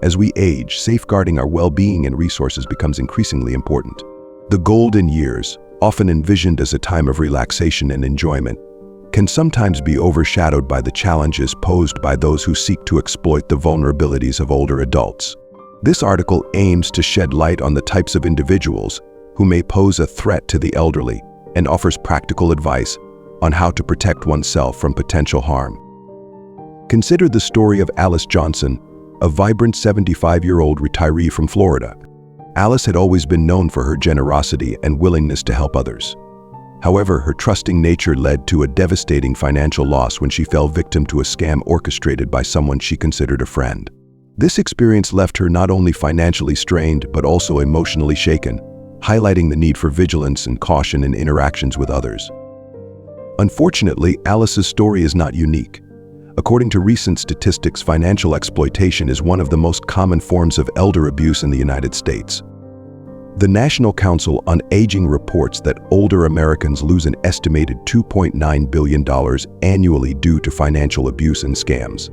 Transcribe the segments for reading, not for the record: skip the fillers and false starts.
As we age, safeguarding our well-being and resources becomes increasingly important. The golden years, often envisioned as a time of relaxation and enjoyment, can sometimes be overshadowed by the challenges posed by those who seek to exploit the vulnerabilities of older adults. This article aims to shed light on the types of individuals who may pose a threat to the elderly and offers practical advice on how to protect oneself from potential harm. Consider the story of Alice Johnson, a vibrant 75-year-old retiree from Florida. Alice had always been known for her generosity and willingness to help others. However, her trusting nature led to a devastating financial loss when she fell victim to a scam orchestrated by someone she considered a friend. This experience left her not only financially strained but also emotionally shaken, highlighting the need for vigilance and caution in interactions with others. Unfortunately, Alice's story is not unique. According to recent statistics, financial exploitation is one of the most common forms of elder abuse in the United States. The National Council on Aging reports that older Americans lose an estimated $2.9 billion annually due to financial abuse and scams.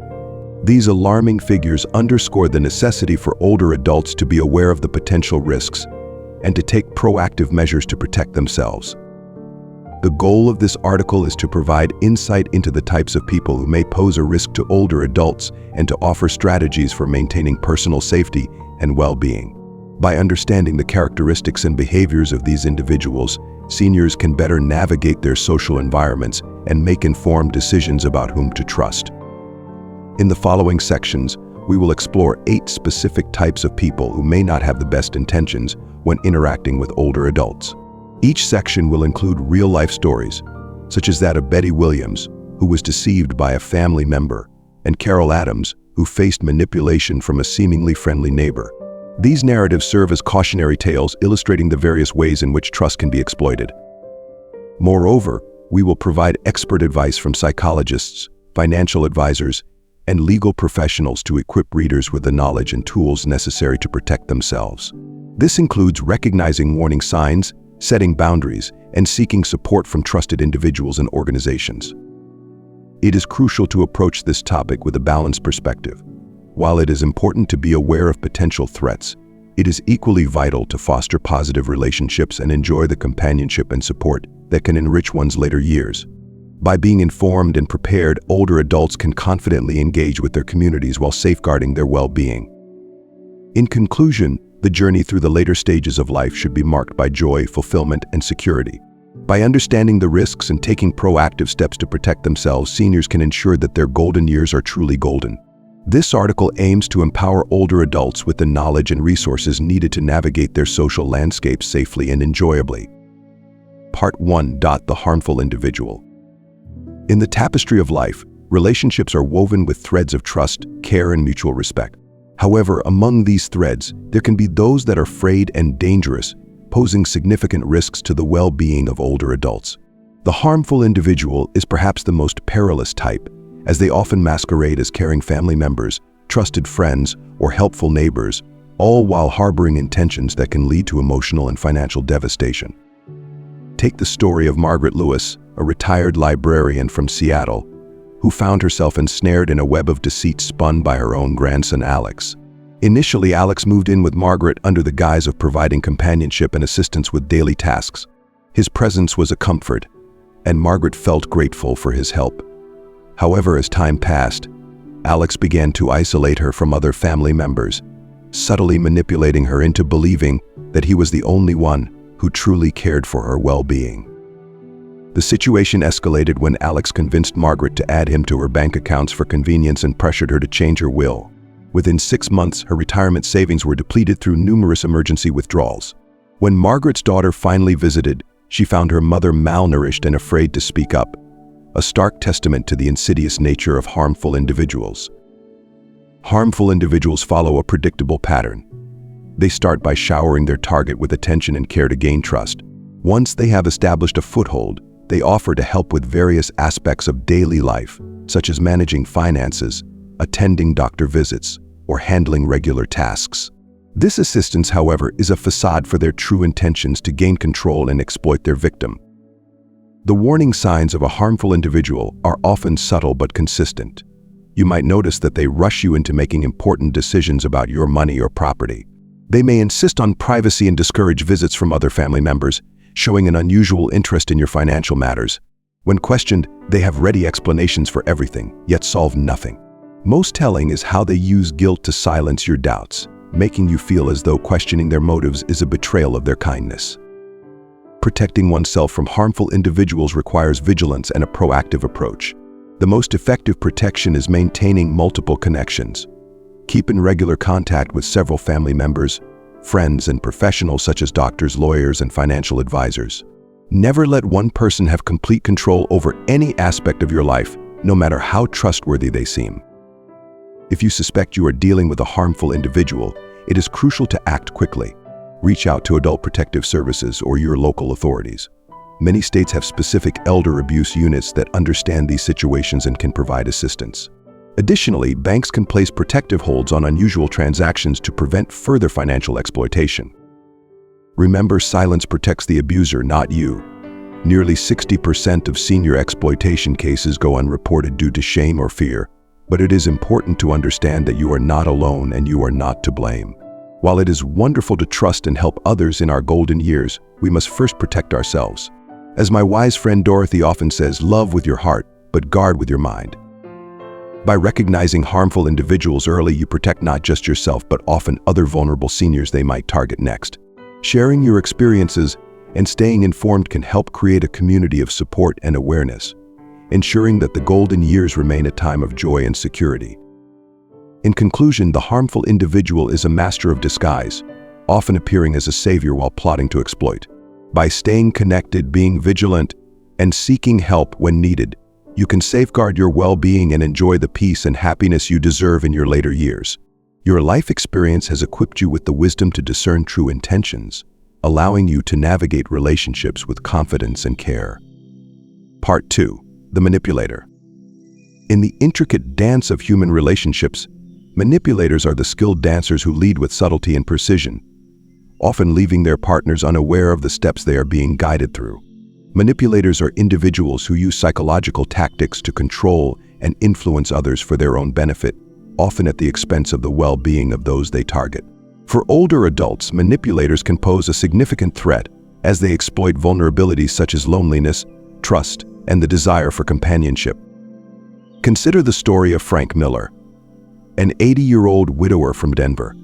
These alarming figures underscore the necessity for older adults to be aware of the potential risks and to take proactive measures to protect themselves. The goal of this article is to provide insight into the types of people who may pose a risk to older adults and to offer strategies for maintaining personal safety and well-being. By understanding the characteristics and behaviors of these individuals, seniors can better navigate their social environments and make informed decisions about whom to trust. In the following sections, we will explore 8 specific types of people who may not have the best intentions when interacting with older adults. Each section will include real-life stories, such as that of Betty Williams, who was deceived by a family member, and Carol Adams, who faced manipulation from a seemingly friendly neighbor. These narratives serve as cautionary tales illustrating the various ways in which trust can be exploited. Moreover, we will provide expert advice from psychologists, financial advisors, and legal professionals to equip readers with the knowledge and tools necessary to protect themselves. This includes recognizing warning signs, setting boundaries, and seeking support from trusted individuals and organizations. It is crucial to approach this topic with a balanced perspective. While it is important to be aware of potential threats, it is equally vital to foster positive relationships and enjoy the companionship and support that can enrich one's later years. By being informed and prepared, older adults can confidently engage with their communities while safeguarding their well-being. In conclusion, the journey through the later stages of life should be marked by joy, fulfillment, and security. By understanding the risks and taking proactive steps to protect themselves, seniors can ensure that their golden years are truly golden. This article aims to empower older adults with the knowledge and resources needed to navigate their social landscape safely and enjoyably. Part 1. The harmful individual. In the tapestry of life, relationships are woven with threads of trust, care, and mutual respect. However, among these threads, there can be those that are frayed and dangerous, posing significant risks to the well-being of older adults. The harmful individual is perhaps the most perilous type, as they often masquerade as caring family members, trusted friends, or helpful neighbors, all while harboring intentions that can lead to emotional and financial devastation. Take the story of Margaret Lewis, a retired librarian from Seattle, who found herself ensnared in a web of deceit spun by her own grandson Alex. Initially, Alex moved in with Margaret under the guise of providing companionship and assistance with daily tasks. His presence was a comfort, and Margaret felt grateful for his help. However, as time passed, Alex began to isolate her from other family members, subtly manipulating her into believing that he was the only one who truly cared for her well-being. The situation escalated when Alex convinced Margaret to add him to her bank accounts for convenience and pressured her to change her will. Within 6 months, her retirement savings were depleted through numerous emergency withdrawals. When Margaret's daughter finally visited, she found her mother malnourished and afraid to speak up, a stark testament to the insidious nature of harmful individuals. Harmful individuals follow a predictable pattern. They start by showering their target with attention and care to gain trust. Once they have established a foothold, they offer to help with various aspects of daily life, such as managing finances, attending doctor visits, or handling regular tasks. This assistance, however, is a facade for their true intentions to gain control and exploit their victim. The warning signs of a harmful individual are often subtle but consistent. You might notice that they rush you into making important decisions about your money or property. They may insist on privacy and discourage visits from other family members, showing an unusual interest in your financial matters. When questioned, they have ready explanations for everything, yet solve nothing. Most telling is how they use guilt to silence your doubts, making you feel as though questioning their motives is a betrayal of their kindness. Protecting oneself from harmful individuals requires vigilance and a proactive approach. The most effective protection is maintaining multiple connections. Keep in regular contact with several family members, friends, and professionals such as doctors, lawyers, and financial advisors. Never let one person have complete control over any aspect of your life, no matter how trustworthy they seem. If you suspect you are dealing with a harmful individual, it is crucial to act quickly. Reach out to Adult Protective Services or your local authorities. Many states have specific elder abuse units that understand these situations and can provide assistance. Additionally, banks can place protective holds on unusual transactions to prevent further financial exploitation. Remember, silence protects the abuser, not you. Nearly 60% of senior exploitation cases go unreported due to shame or fear, but it is important to understand that you are not alone and you are not to blame. While it is wonderful to trust and help others in our golden years, we must first protect ourselves. As my wise friend Dorothy often says, love with your heart, but guard with your mind. By recognizing harmful individuals early, you protect not just yourself, but often other vulnerable seniors they might target next. Sharing your experiences and staying informed can help create a community of support and awareness, ensuring that the golden years remain a time of joy and security. In conclusion, the harmful individual is a master of disguise, often appearing as a savior while plotting to exploit. By staying connected, being vigilant, and seeking help when needed, you can safeguard your well-being and enjoy the peace and happiness you deserve in your later years. Your life experience has equipped you with the wisdom to discern true intentions, allowing you to navigate relationships with confidence and care. Part 2. The Manipulator. In the intricate dance of human relationships, manipulators are the skilled dancers who lead with subtlety and precision, often leaving their partners unaware of the steps they are being guided through. Manipulators are individuals who use psychological tactics to control and influence others for their own benefit, often at the expense of the well-being of those they target. For older adults, manipulators can pose a significant threat as they exploit vulnerabilities such as loneliness, trust, and the desire for companionship. Consider the story of Frank Miller, an 80-year-old widower from Denver,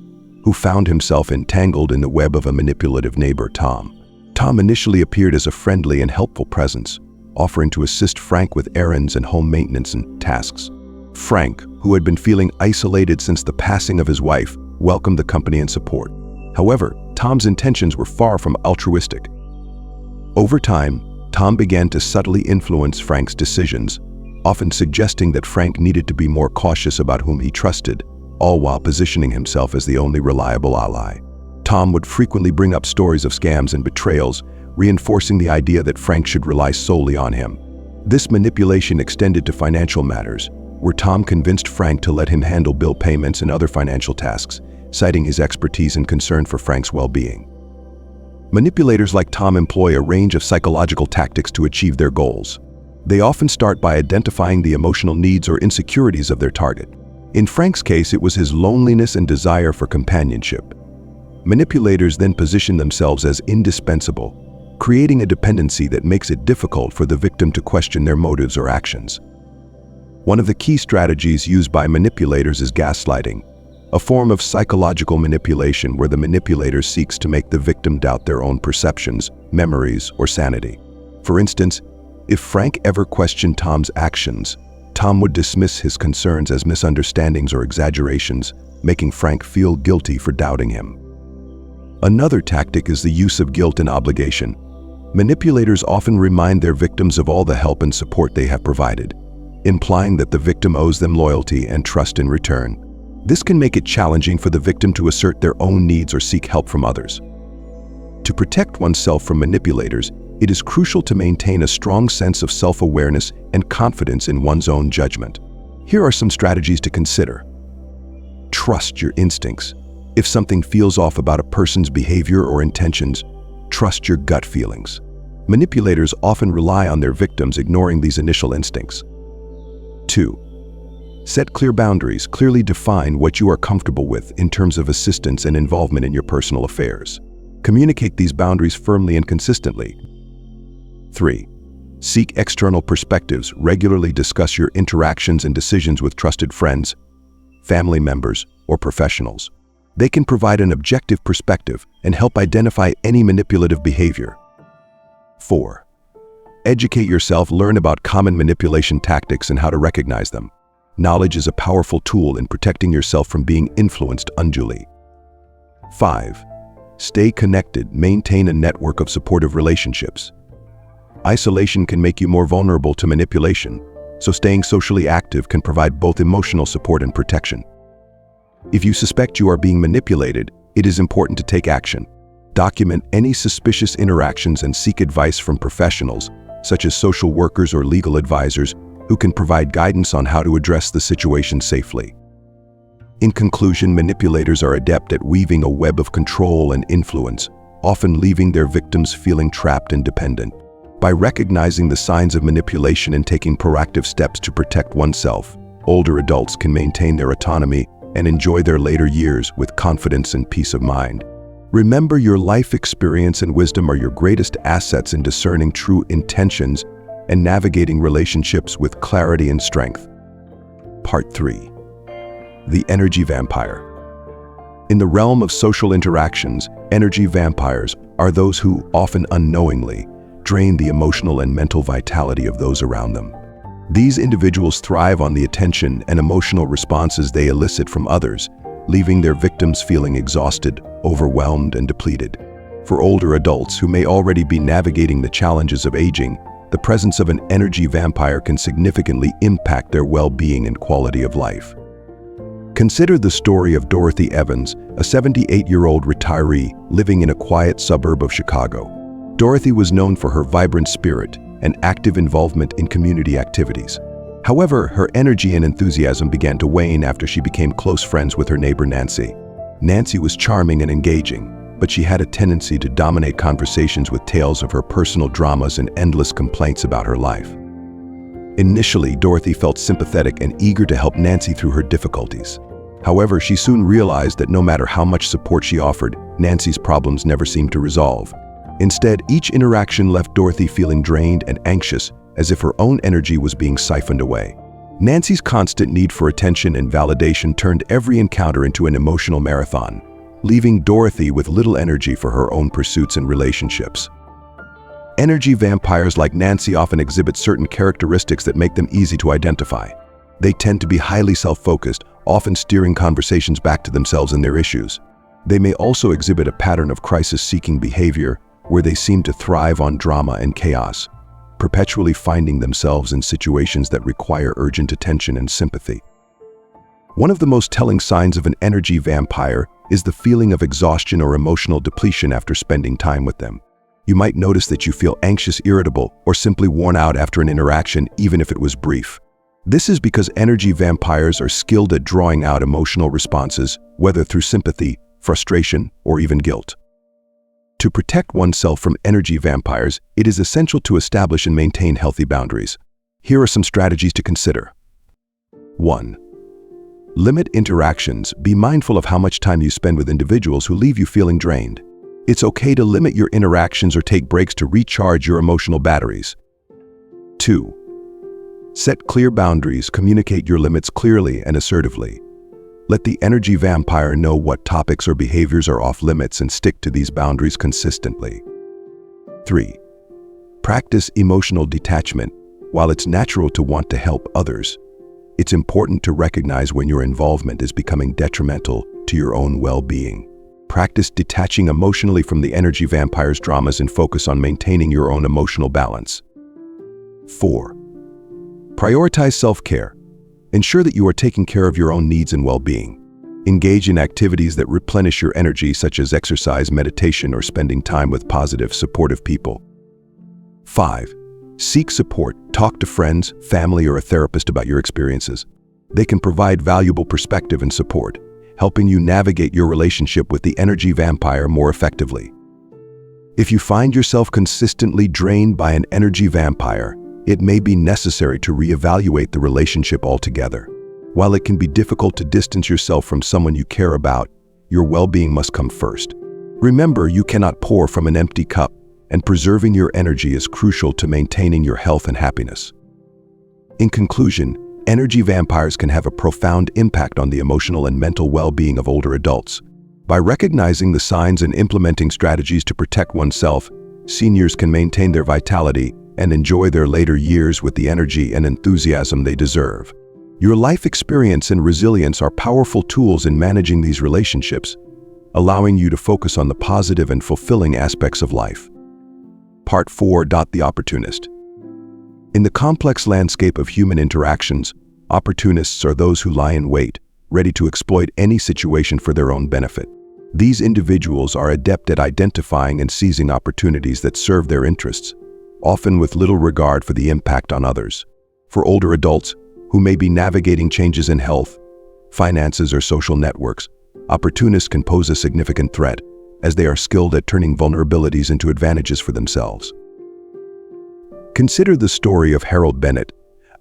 who found himself entangled in the web of a manipulative neighbor, Tom. Tom initially appeared as a friendly and helpful presence, offering to assist Frank with errands and home maintenance and tasks. Frank, who had been feeling isolated since the passing of his wife, welcomed the company and support. However, Tom's intentions were far from altruistic. Over time, Tom began to subtly influence Frank's decisions, often suggesting that Frank needed to be more cautious about whom he trusted, all while positioning himself as the only reliable ally. Tom would frequently bring up stories of scams and betrayals, reinforcing the idea that Frank should rely solely on him. This manipulation extended to financial matters, where Tom convinced Frank to let him handle bill payments and other financial tasks, citing his expertise and concern for Frank's well-being. Manipulators like Tom employ a range of psychological tactics to achieve their goals. They often start by identifying the emotional needs or insecurities of their target. In Frank's case, it was his loneliness and desire for companionship. Manipulators then position themselves as indispensable, creating a dependency that makes it difficult for the victim to question their motives or actions. One of the key strategies used by manipulators is gaslighting, a form of psychological manipulation where the manipulator seeks to make the victim doubt their own perceptions, memories, or sanity. For instance, if Frank ever questioned Tom's actions, Tom would dismiss his concerns as misunderstandings or exaggerations, making Frank feel guilty for doubting him. Another tactic is the use of guilt and obligation. Manipulators often remind their victims of all the help and support they have provided, implying that the victim owes them loyalty and trust in return. This can make it challenging for the victim to assert their own needs or seek help from others. To protect oneself from manipulators, it is crucial to maintain a strong sense of self-awareness and confidence in one's own judgment. Here are some strategies to consider. Trust your instincts. If something feels off about a person's behavior or intentions, trust your gut feelings. Manipulators often rely on their victims, ignoring these initial instincts. 2. Set clear boundaries, clearly define what you are comfortable with in terms of assistance and involvement in your personal affairs. Communicate these boundaries firmly and consistently. 3. Seek external perspectives. Regularly discuss your interactions and decisions with trusted friends, family members, or professionals. They can provide an objective perspective and help identify any manipulative behavior. 4. Educate yourself. Learn about common manipulation tactics and how to recognize them. Knowledge is a powerful tool in protecting yourself from being influenced unduly. 5. Stay connected. Maintain a network of supportive relationships. Isolation can make you more vulnerable to manipulation, so staying socially active can provide both emotional support and protection. If you suspect you are being manipulated, it is important to take action. Document any suspicious interactions and seek advice from professionals, such as social workers or legal advisors, who can provide guidance on how to address the situation safely. In conclusion, manipulators are adept at weaving a web of control and influence, often leaving their victims feeling trapped and dependent. By recognizing the signs of manipulation and taking proactive steps to protect oneself, older adults can maintain their autonomy and enjoy their later years with confidence and peace of mind. Remember, your life experience and wisdom are your greatest assets in discerning true intentions and navigating relationships with clarity and strength. Part 3. The Energy Vampire. In the realm of social interactions, energy vampires are those who, often unknowingly, drain the emotional and mental vitality of those around them. These individuals thrive on the attention and emotional responses they elicit from others, leaving their victims feeling exhausted, overwhelmed, and depleted. For older adults who may already be navigating the challenges of aging, the presence of an energy vampire can significantly impact their well-being and quality of life. Consider the story of Dorothy Evans, a 78-year-old retiree living in a quiet suburb of Chicago. Dorothy was known for her vibrant spirit and active involvement in community activities. However, her energy and enthusiasm began to wane after she became close friends with her neighbor Nancy. Nancy was charming and engaging, but she had a tendency to dominate conversations with tales of her personal dramas and endless complaints about her life. Initially, Dorothy felt sympathetic and eager to help Nancy through her difficulties. However, she soon realized that no matter how much support she offered, Nancy's problems never seemed to resolve. Instead, each interaction left Dorothy feeling drained and anxious, as if her own energy was being siphoned away. Nancy's constant need for attention and validation turned every encounter into an emotional marathon, leaving Dorothy with little energy for her own pursuits and relationships. Energy vampires like Nancy often exhibit certain characteristics that make them easy to identify. They tend to be highly self-focused, often steering conversations back to themselves and their issues. They may also exhibit a pattern of crisis-seeking behavior, where they seem to thrive on drama and chaos, perpetually finding themselves in situations that require urgent attention and sympathy. One of the most telling signs of an energy vampire is the feeling of exhaustion or emotional depletion after spending time with them. You might notice that you feel anxious, irritable, or simply worn out after an interaction, even if it was brief. This is because energy vampires are skilled at drawing out emotional responses, whether through sympathy, frustration, or even guilt. To protect oneself from energy vampires, it is essential to establish and maintain healthy boundaries. Here are some strategies to consider. 1. Limit interactions. Be mindful of how much time you spend with individuals who leave you feeling drained. It's okay to limit your interactions or take breaks to recharge your emotional batteries. 2. Set clear boundaries. Communicate your limits clearly and assertively. Let the energy vampire know what topics or behaviors are off limits and stick to these boundaries consistently. 3. Practice emotional detachment. While it's natural to want to help others, it's important to recognize when your involvement is becoming detrimental to your own well-being. Practice detaching emotionally from the energy vampire's dramas and focus on maintaining your own emotional balance. 4. Prioritize self-care. Ensure that you are taking care of your own needs and well-being. Engage in activities that replenish your energy, such as exercise, meditation, or spending time with positive, supportive people. 5. Seek support. Talk to friends, family, or a therapist about your experiences. They can provide valuable perspective and support, helping you navigate your relationship with the energy vampire more effectively. If you find yourself consistently drained by an energy vampire, it may be necessary to reevaluate the relationship altogether. While it can be difficult to distance yourself from someone you care about, your well-being must come first. Remember, you cannot pour from an empty cup, and preserving your energy is crucial to maintaining your health and happiness. In conclusion, energy vampires can have a profound impact on the emotional and mental well-being of older adults. By recognizing the signs and implementing strategies to protect oneself, seniors can maintain their vitality and enjoy their later years with the energy and enthusiasm they deserve. Your life experience and resilience are powerful tools in managing these relationships, allowing you to focus on the positive and fulfilling aspects of life. Part 4. The Opportunist. In the complex landscape of human interactions, opportunists are those who lie in wait, ready to exploit any situation for their own benefit. These individuals are adept at identifying and seizing opportunities that serve their interests, often with little regard for the impact on others. For older adults who may be navigating changes in health, finances, or social networks, opportunists can pose a significant threat, as they are skilled at turning vulnerabilities into advantages for themselves. Consider the story of Harold Bennett,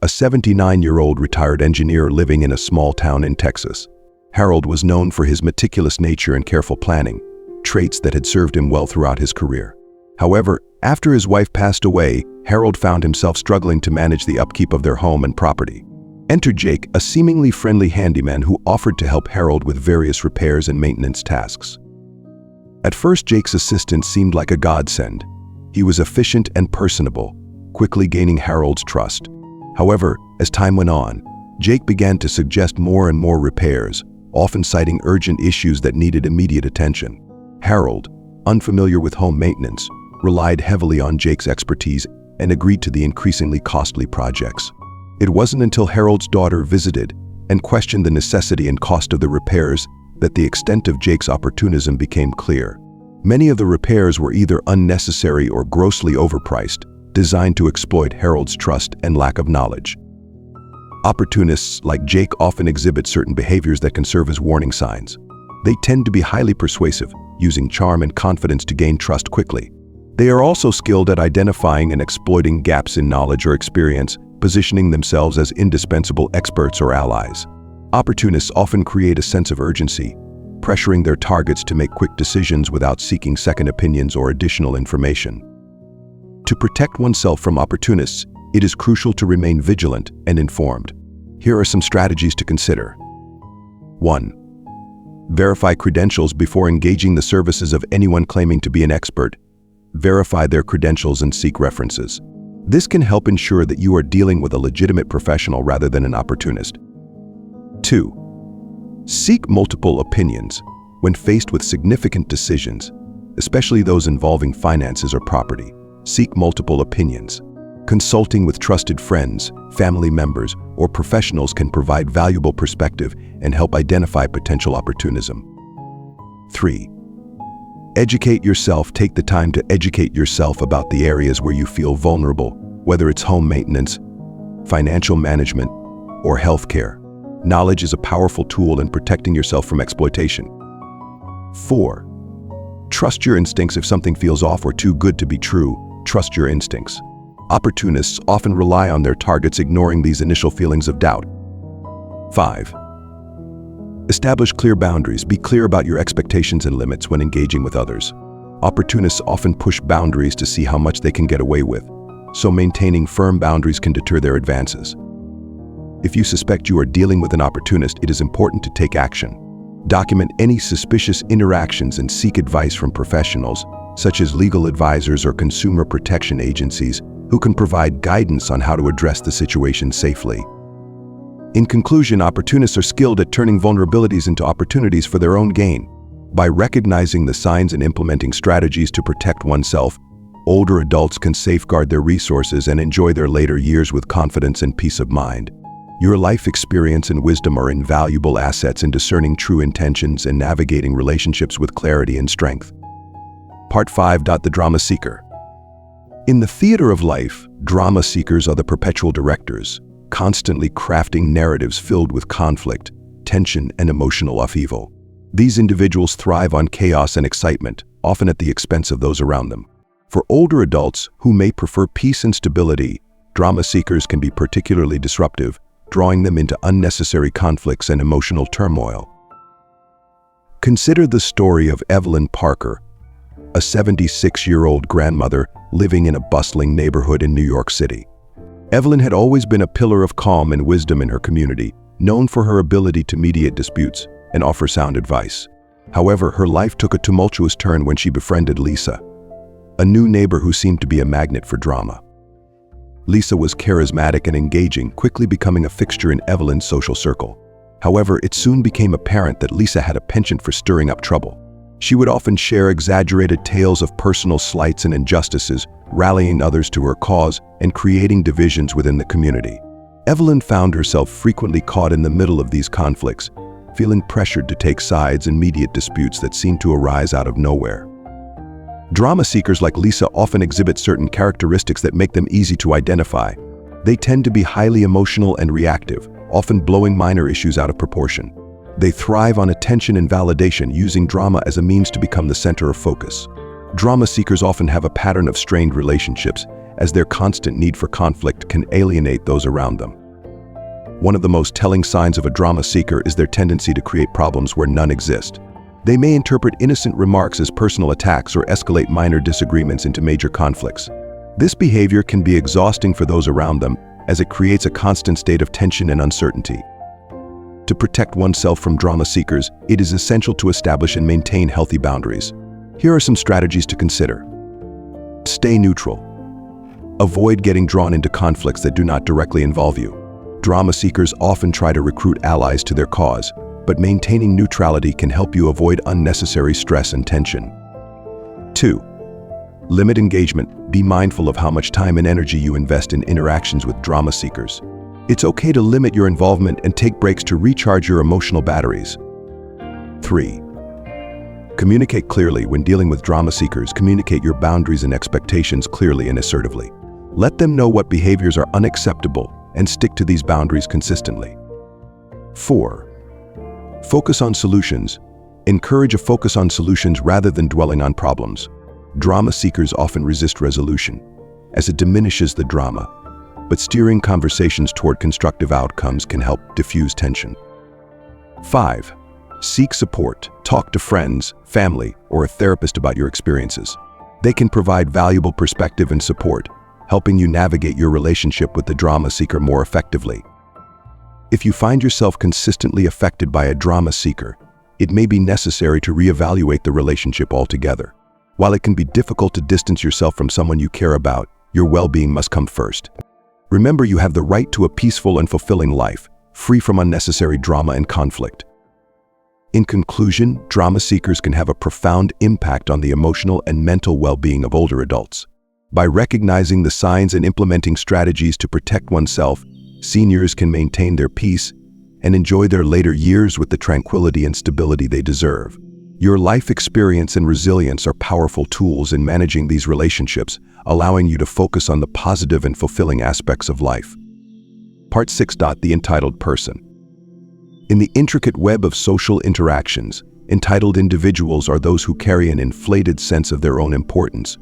a 79-year-old retired engineer living in a small town in Texas. Harold was known for his meticulous nature and careful planning, traits that had served him well throughout his career. However, after his wife passed away, Harold found himself struggling to manage the upkeep of their home and property. Enter Jake, a seemingly friendly handyman who offered to help Harold with various repairs and maintenance tasks. At first, Jake's assistance seemed like a godsend. He was efficient and personable, quickly gaining Harold's trust. However, as time went on, Jake began to suggest more and more repairs, often citing urgent issues that needed immediate attention. Harold, unfamiliar with home maintenance, relied heavily on Jake's expertise and agreed to the increasingly costly projects. It wasn't until Harold's daughter visited and questioned the necessity and cost of the repairs that the extent of Jake's opportunism became clear. Many of the repairs were either unnecessary or grossly overpriced, designed to exploit Harold's trust and lack of knowledge. Opportunists like Jake often exhibit certain behaviors that can serve as warning signs. They tend to be highly persuasive, using charm and confidence to gain trust quickly. They are also skilled at identifying and exploiting gaps in knowledge or experience, positioning themselves as indispensable experts or allies. Opportunists often create a sense of urgency, pressuring their targets to make quick decisions without seeking second opinions or additional information. To protect oneself from opportunists, it is crucial to remain vigilant and informed. Here are some strategies to consider. 1. Verify credentials before engaging the services of anyone claiming to be an expert. Verify their credentials and seek references. This can help ensure that you are dealing with a legitimate professional rather than an opportunist. 2. Seek multiple opinions when faced with significant decisions, especially those involving finances or property. Seek multiple opinions. Consulting with trusted friends, family members, or professionals can provide valuable perspective and help identify potential opportunism. 3. Educate yourself. Take the time to educate yourself about the areas where you feel vulnerable, whether it's home maintenance, financial management, or healthcare. Knowledge is a powerful tool in protecting yourself from exploitation. 4. Trust your instincts. If something feels off or too good to be true, trust your instincts. Opportunists often rely on their targets, ignoring these initial feelings of doubt. 5. Establish clear boundaries. Be clear about your expectations and limits when engaging with others. Opportunists often push boundaries to see how much they can get away with, so maintaining firm boundaries can deter their advances. If you suspect you are dealing with an opportunist, it is important to take action. Document any suspicious interactions and seek advice from professionals, such as legal advisors or consumer protection agencies, who can provide guidance on how to address the situation safely. In conclusion, opportunists are skilled at turning vulnerabilities into opportunities for their own gain. By recognizing the signs and implementing strategies to protect oneself, older adults can safeguard their resources and enjoy their later years with confidence and peace of mind. Your life experience and wisdom are invaluable assets in discerning true intentions and navigating relationships with clarity and strength. Part 5. The Drama Seeker. In the theater of life, drama seekers are the perpetual directors, constantly crafting narratives filled with conflict, tension, and emotional upheaval. These individuals thrive on chaos and excitement, often at the expense of those around them. For older adults who may prefer peace and stability, drama seekers can be particularly disruptive, drawing them into unnecessary conflicts and emotional turmoil. Consider the story of Evelyn Parker, a 76-year-old grandmother living in a bustling neighborhood in New York City. Evelyn had always been a pillar of calm and wisdom in her community, known for her ability to mediate disputes and offer sound advice. However, her life took a tumultuous turn when she befriended Lisa, a new neighbor who seemed to be a magnet for drama. Lisa was charismatic and engaging, quickly becoming a fixture in Evelyn's social circle. However, it soon became apparent that Lisa had a penchant for stirring up trouble. She would often share exaggerated tales of personal slights and injustices, rallying others to her cause and creating divisions within the community. Evelyn found herself frequently caught in the middle of these conflicts, feeling pressured to take sides in mediate disputes that seemed to arise out of nowhere. Drama seekers like Lisa often exhibit certain characteristics that make them easy to identify. They tend to be highly emotional and reactive, often blowing minor issues out of proportion. They thrive on attention and validation, using drama as a means to become the center of focus. Drama seekers often have a pattern of strained relationships, as their constant need for conflict can alienate those around them. One of the most telling signs of a drama seeker is their tendency to create problems where none exist. They may interpret innocent remarks as personal attacks or escalate minor disagreements into major conflicts. This behavior can be exhausting for those around them, as it creates a constant state of tension and uncertainty. To protect oneself from drama seekers, it is essential to establish and maintain healthy boundaries. Here are some strategies to consider. Stay neutral. Avoid getting drawn into conflicts that do not directly involve you. Drama seekers often try to recruit allies to their cause, but maintaining neutrality can help you avoid unnecessary stress and tension. 2. Limit engagement. Be mindful of how much time and energy you invest in interactions with drama seekers. It's okay to limit your involvement and take breaks to recharge your emotional batteries. 3. Communicate clearly. When dealing with drama seekers, communicate your boundaries and expectations clearly and assertively. Let them know what behaviors are unacceptable and stick to these boundaries consistently. 4. Focus on solutions. Encourage a focus on solutions rather than dwelling on problems. Drama seekers often resist resolution, as it diminishes the drama, but steering conversations toward constructive outcomes can help diffuse tension. 5. Seek support. Talk to friends, family, or a therapist about your experiences. They can provide valuable perspective and support, helping you navigate your relationship with the drama seeker more effectively. If you find yourself consistently affected by a drama seeker, it may be necessary to reevaluate the relationship altogether. While it can be difficult to distance yourself from someone you care about, your well-being must come first. Remember, you have the right to a peaceful and fulfilling life, free from unnecessary drama and conflict. In conclusion, drama seekers can have a profound impact on the emotional and mental well-being of older adults. By recognizing the signs and implementing strategies to protect oneself, seniors can maintain their peace and enjoy their later years with the tranquility and stability they deserve. Your life experience and resilience are powerful tools in managing these relationships, allowing you to focus on the positive and fulfilling aspects of life. Part 6. The entitled person. In the intricate web of social interactions, entitled individuals are those who carry an inflated sense of their own importance,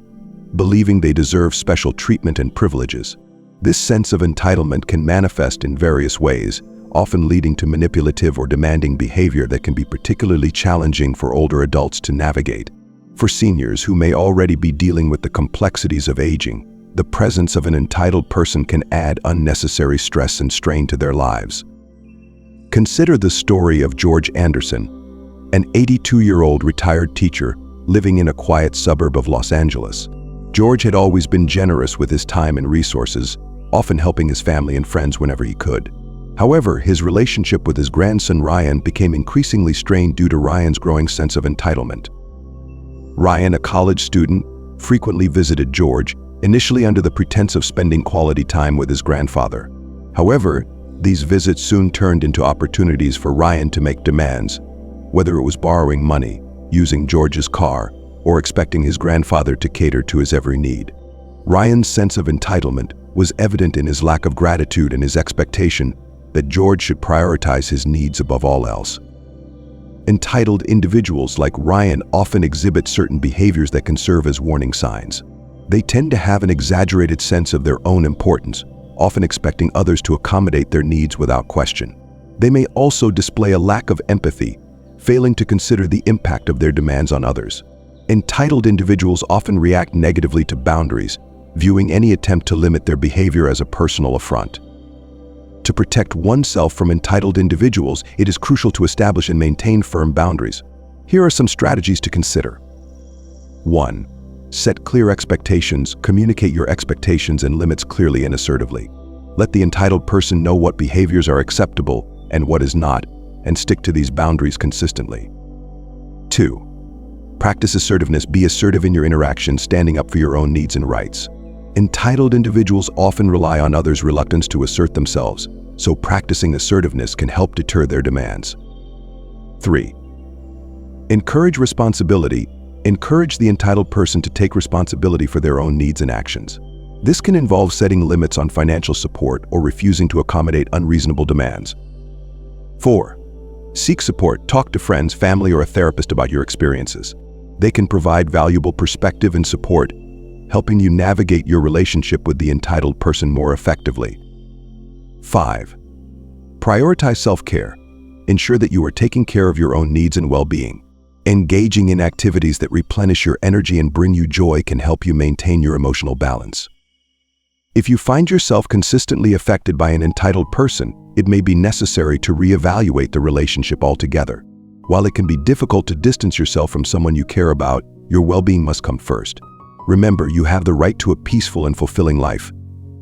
believing they deserve special treatment and privileges. This sense of entitlement can manifest in various ways, often leading to manipulative or demanding behavior that can be particularly challenging for older adults to navigate. For seniors who may already be dealing with the complexities of aging, the presence of an entitled person can add unnecessary stress and strain to their lives. Consider the story of George Anderson, an 82-year-old retired teacher living in a quiet suburb of Los Angeles. George had always been generous with his time and resources, often helping his family and friends whenever he could. However, his relationship with his grandson Ryan became increasingly strained due to Ryan's growing sense of entitlement. Ryan, a college student, frequently visited George, initially under the pretense of spending quality time with his grandfather. However, these visits soon turned into opportunities for Ryan to make demands, whether it was borrowing money, using George's car, or expecting his grandfather to cater to his every need. Ryan's sense of entitlement was evident in his lack of gratitude and his expectation that George should prioritize his needs above all else. Entitled individuals like Ryan often exhibit certain behaviors that can serve as warning signs. They tend to have an exaggerated sense of their own importance, often expecting others to accommodate their needs without question. They may also display a lack of empathy, failing to consider the impact of their demands on others. Entitled individuals often react negatively to boundaries, viewing any attempt to limit their behavior as a personal affront. To protect oneself from entitled individuals, it is crucial to establish and maintain firm boundaries. Here are some strategies to consider. 1. Set clear expectations. Communicate your expectations and limits clearly and assertively. Let the entitled person know what behaviors are acceptable and what is not, and stick to these boundaries consistently. 2. Practice assertiveness. Be assertive in your interactions, standing up for your own needs and rights. Entitled individuals often rely on others' reluctance to assert themselves, so practicing assertiveness can help deter their demands. 3. Encourage responsibility. Encourage the entitled person to take responsibility for their own needs and actions. This can involve setting limits on financial support or refusing to accommodate unreasonable demands. 4. Seek support. Talk to friends, family, or a therapist about your experiences. They can provide valuable perspective and support, helping you navigate your relationship with the entitled person more effectively. 5. Prioritize self-care. Ensure that you are taking care of your own needs and well-being. Engaging in activities that replenish your energy and bring you joy can help you maintain your emotional balance. If you find yourself consistently affected by an entitled person, it may be necessary to reevaluate the relationship altogether. While it can be difficult to distance yourself from someone you care about, your well-being must come first. Remember, you have the right to a peaceful and fulfilling life,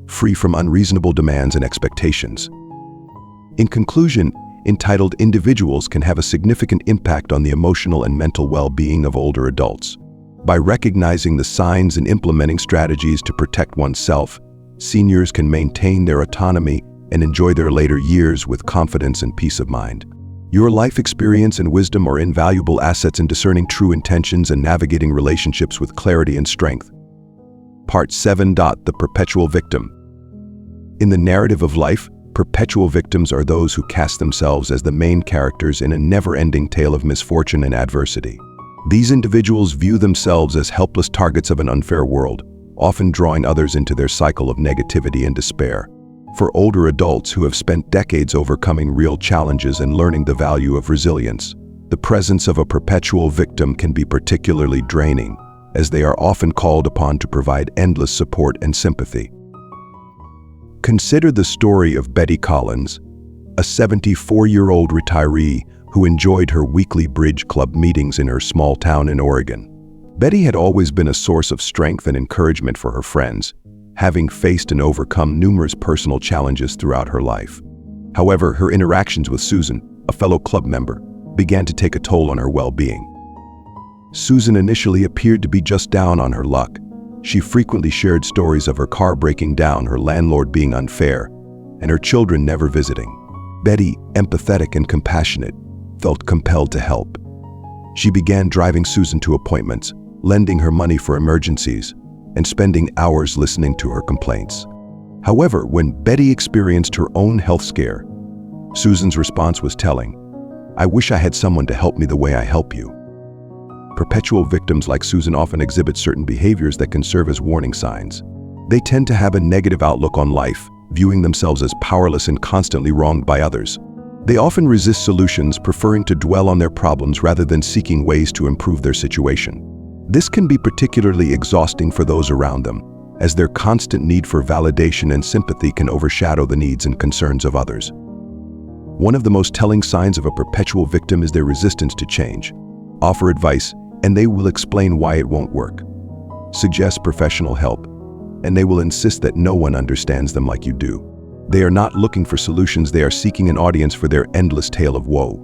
free from unreasonable demands and expectations. In conclusion, entitled individuals can have a significant impact on the emotional and mental well-being of older adults. By recognizing the signs and implementing strategies to protect oneself, seniors can maintain their autonomy and enjoy their later years with confidence and peace of mind. Your life experience and wisdom are invaluable assets in discerning true intentions and navigating relationships with clarity and strength. Part 7. The perpetual victim. In the narrative of life, perpetual victims are those who cast themselves as the main characters in a never-ending tale of misfortune and adversity. These individuals view themselves as helpless targets of an unfair world, often drawing others into their cycle of negativity and despair. For older adults who have spent decades overcoming real challenges and learning the value of resilience, the presence of a perpetual victim can be particularly draining, as they are often called upon to provide endless support and sympathy. Consider the story of Betty Collins, a 74-year-old retiree who enjoyed her weekly bridge club meetings in her small town in Oregon. Betty had always been a source of strength and encouragement for her friends, having faced and overcome numerous personal challenges throughout her life. However, her interactions with Susan, a fellow club member, began to take a toll on her well-being. Susan initially appeared to be just down on her luck. She frequently shared stories of her car breaking down, her landlord being unfair, and her children never visiting. Betty, empathetic and compassionate, felt compelled to help. She began driving Susan to appointments, lending her money for emergencies, and spending hours listening to her complaints. However, when Betty experienced her own health scare, Susan's response was telling. "I wish I had someone to help me the way I help you." Perpetual victims like Susan often exhibit certain behaviors that can serve as warning signs. They tend to have a negative outlook on life, viewing themselves as powerless and constantly wronged by others. They often resist solutions, preferring to dwell on their problems rather than seeking ways to improve their situation. This can be particularly exhausting for those around them, as their constant need for validation and sympathy can overshadow the needs and concerns of others. One of the most telling signs of a perpetual victim is their resistance to change. Offer advice, and they will explain why it won't work. Suggest professional help, and they will insist that no one understands them like you do. They are not looking for solutions, they are seeking an audience for their endless tale of woe.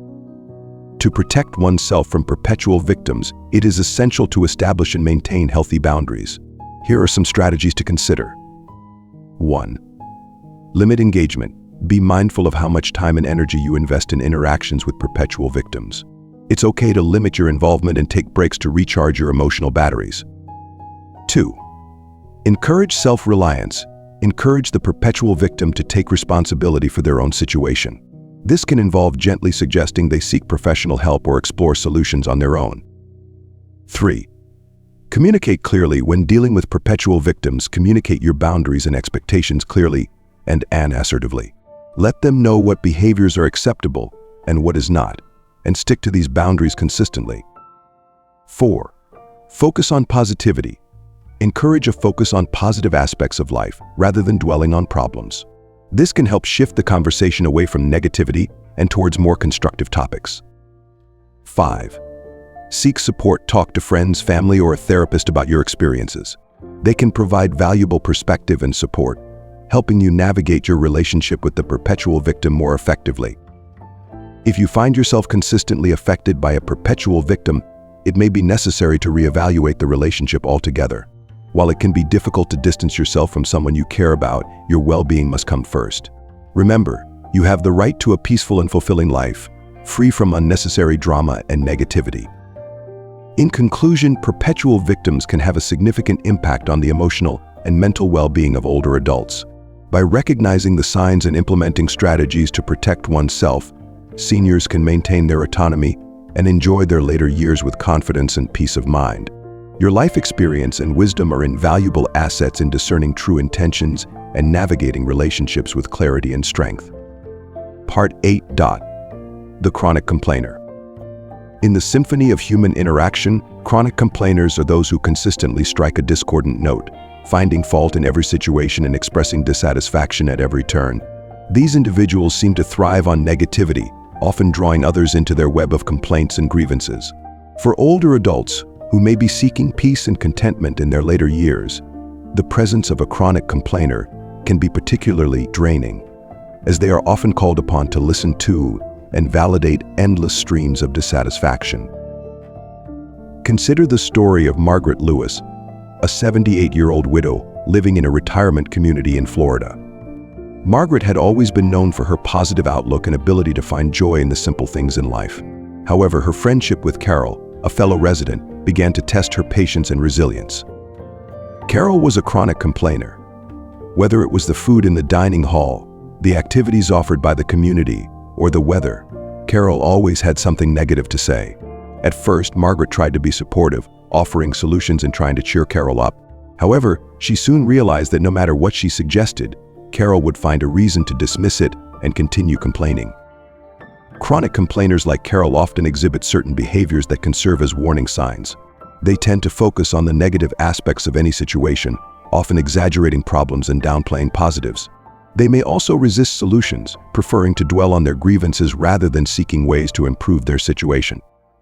To protect oneself from perpetual victims, it is essential to establish and maintain healthy boundaries. Here are some strategies to consider. 1. Limit engagement. Be mindful of how much time and energy you invest in interactions with perpetual victims. It's okay to limit your involvement and take breaks to recharge your emotional batteries. 2. Encourage self-reliance. Encourage the perpetual victim to take responsibility for their own situation. This can involve gently suggesting they seek professional help or explore solutions on their own. 3. Communicate clearly. When dealing with perpetual victims, communicate your boundaries and expectations clearly. and assertively. Let them know what behaviors are acceptable and what is not, and stick to these boundaries consistently. 4. Focus on positivity. Encourage a focus on positive aspects of life rather than dwelling on problems. This can help shift the conversation away from negativity and towards more constructive topics. 5. Seek support. Talk to friends, family, or a therapist about your experiences. They can provide valuable perspective and support, helping you navigate your relationship with the perpetual victim more effectively. If you find yourself consistently affected by a perpetual victim, it may be necessary to reevaluate the relationship altogether. While it can be difficult to distance yourself from someone you care about, your well-being must come first. Remember, you have the right to a peaceful and fulfilling life, free from unnecessary drama and negativity. In conclusion, perpetual victims can have a significant impact on the emotional and mental well-being of older adults. By recognizing the signs and implementing strategies to protect oneself, seniors can maintain their autonomy and enjoy their later years with confidence and peace of mind. Your life experience and wisdom are invaluable assets in discerning true intentions and navigating relationships with clarity and strength. Part 8. The chronic complainer. In the symphony of human interaction, chronic complainers are those who consistently strike a discordant note, finding fault in every situation and expressing dissatisfaction at every turn. These individuals seem to thrive on negativity, often drawing others into their web of complaints and grievances. For older adults who may be seeking peace and contentment in their later years, the presence of a chronic complainer can be particularly draining, as they are often called upon to listen to and validate endless streams of dissatisfaction. Consider the story of Margaret Lewis, a 78-year-old widow living in a retirement community in Florida. Margaret had always been known for her positive outlook and ability to find joy in the simple things in life. However, her friendship with Carol, a fellow resident, began to test her patience and resilience. Carol was a chronic complainer. Whether it was the food in the dining hall, the activities offered by the community, or the weather, Carol always had something negative to say. At first, Margaret tried to be supportive, offering solutions and trying to cheer Carol up. However, she soon realized that no matter what she suggested, Carol would find a reason to dismiss it and continue complaining. Chronic complainers like Carol often exhibit certain behaviors that can serve as warning signs. They tend to focus on the negative aspects of any situation, often exaggerating problems and downplaying positives. They may also resist solutions, preferring to dwell on their grievances rather than seeking ways to improve their situation.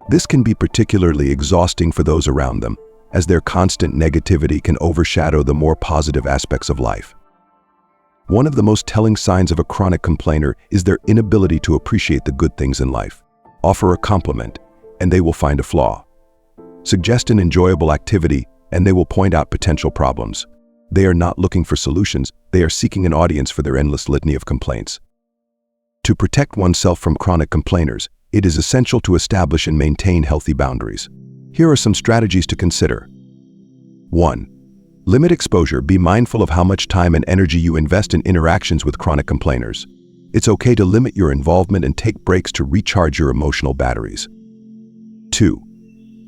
This can be particularly exhausting for those around them, as their constant negativity can overshadow the more positive aspects of life. One of the most telling signs of a chronic complainer is their inability to appreciate the good things in life. Offer a compliment, and they will find a flaw. Suggest an enjoyable activity, and they will point out potential problems. They are not looking for solutions, they are seeking an audience for their endless litany of complaints. To protect oneself from chronic complainers, it is essential to establish and maintain healthy boundaries. Here are some strategies to consider. 1. Limit exposure. Be mindful of how much time and energy you invest in interactions with chronic complainers. It's okay to limit your involvement and take breaks to recharge your emotional batteries. 2.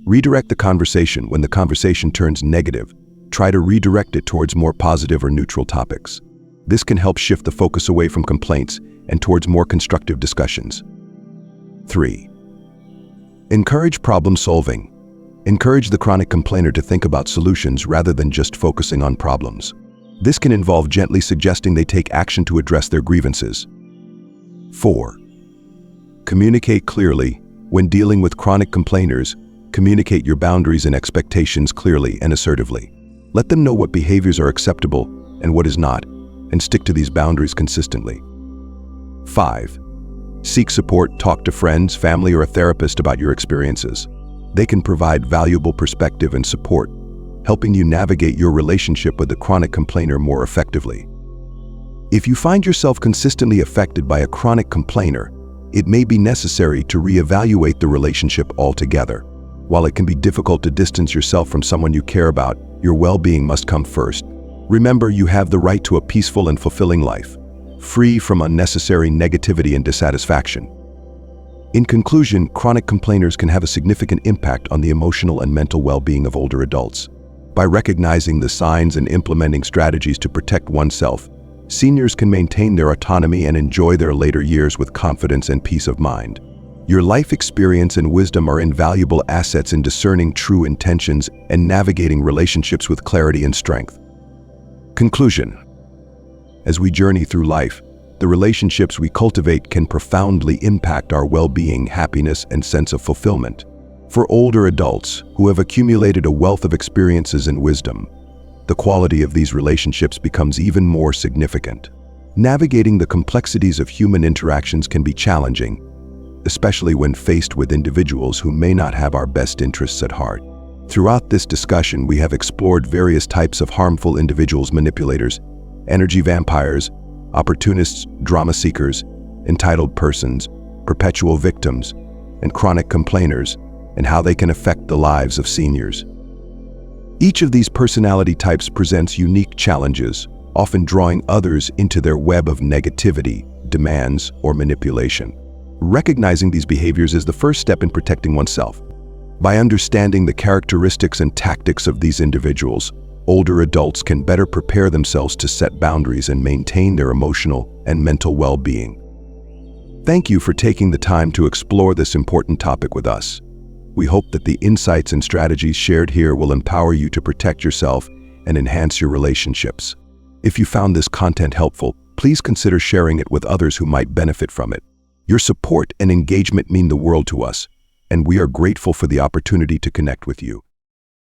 Redirect the conversation. When the conversation turns negative, try to redirect it towards more positive or neutral topics. This can help shift the focus away from complaints and towards more constructive discussions. 3. Encourage problem solving. Encourage the chronic complainer to think about solutions rather than just focusing on problems. This can involve gently suggesting they take action to address their grievances. 4. Communicate clearly. When dealing with chronic complainers, communicate your boundaries and expectations clearly and assertively. Let them know what behaviors are acceptable and what is not, and stick to these boundaries consistently. 5. Seek support. Talk to friends, family, or a therapist about your experiences. They can provide valuable perspective and support, helping you navigate your relationship with the chronic complainer more effectively. If you find yourself consistently affected by a chronic complainer, it may be necessary to reevaluate the relationship altogether. While it can be difficult to distance yourself from someone you care about, your well-being must come first. Remember, you have the right to a peaceful and fulfilling life, free from unnecessary negativity and dissatisfaction. In conclusion, chronic complainers can have a significant impact on the emotional and mental well-being of older adults. By recognizing the signs and implementing strategies to protect oneself, seniors can maintain their autonomy and enjoy their later years with confidence and peace of mind. Your life experience and wisdom are invaluable assets in discerning true intentions and navigating relationships with clarity and strength. Conclusion. As we journey through life, the relationships we cultivate can profoundly impact our well-being, happiness, and sense of fulfillment. For older adults who have accumulated a wealth of experiences and wisdom, the quality of these relationships becomes even more significant. Navigating the complexities of human interactions can be challenging, especially when faced with individuals who may not have our best interests at heart. Throughout this discussion, we have explored various types of harmful individuals: manipulators, energy vampires, opportunists, drama seekers, entitled persons, perpetual victims, and chronic complainers, and how they can affect the lives of seniors. Each of these personality types presents unique challenges, often drawing others into their web of negativity, demands, or manipulation. Recognizing these behaviors is the first step in protecting oneself. By understanding the characteristics and tactics of these individuals, older adults can better prepare themselves to set boundaries and maintain their emotional and mental well-being. Thank you for taking the time to explore this important topic with us. We hope that the insights and strategies shared here will empower you to protect yourself and enhance your relationships. If you found this content helpful, please consider sharing it with others who might benefit from it. Your support and engagement mean the world to us, and we are grateful for the opportunity to connect with you.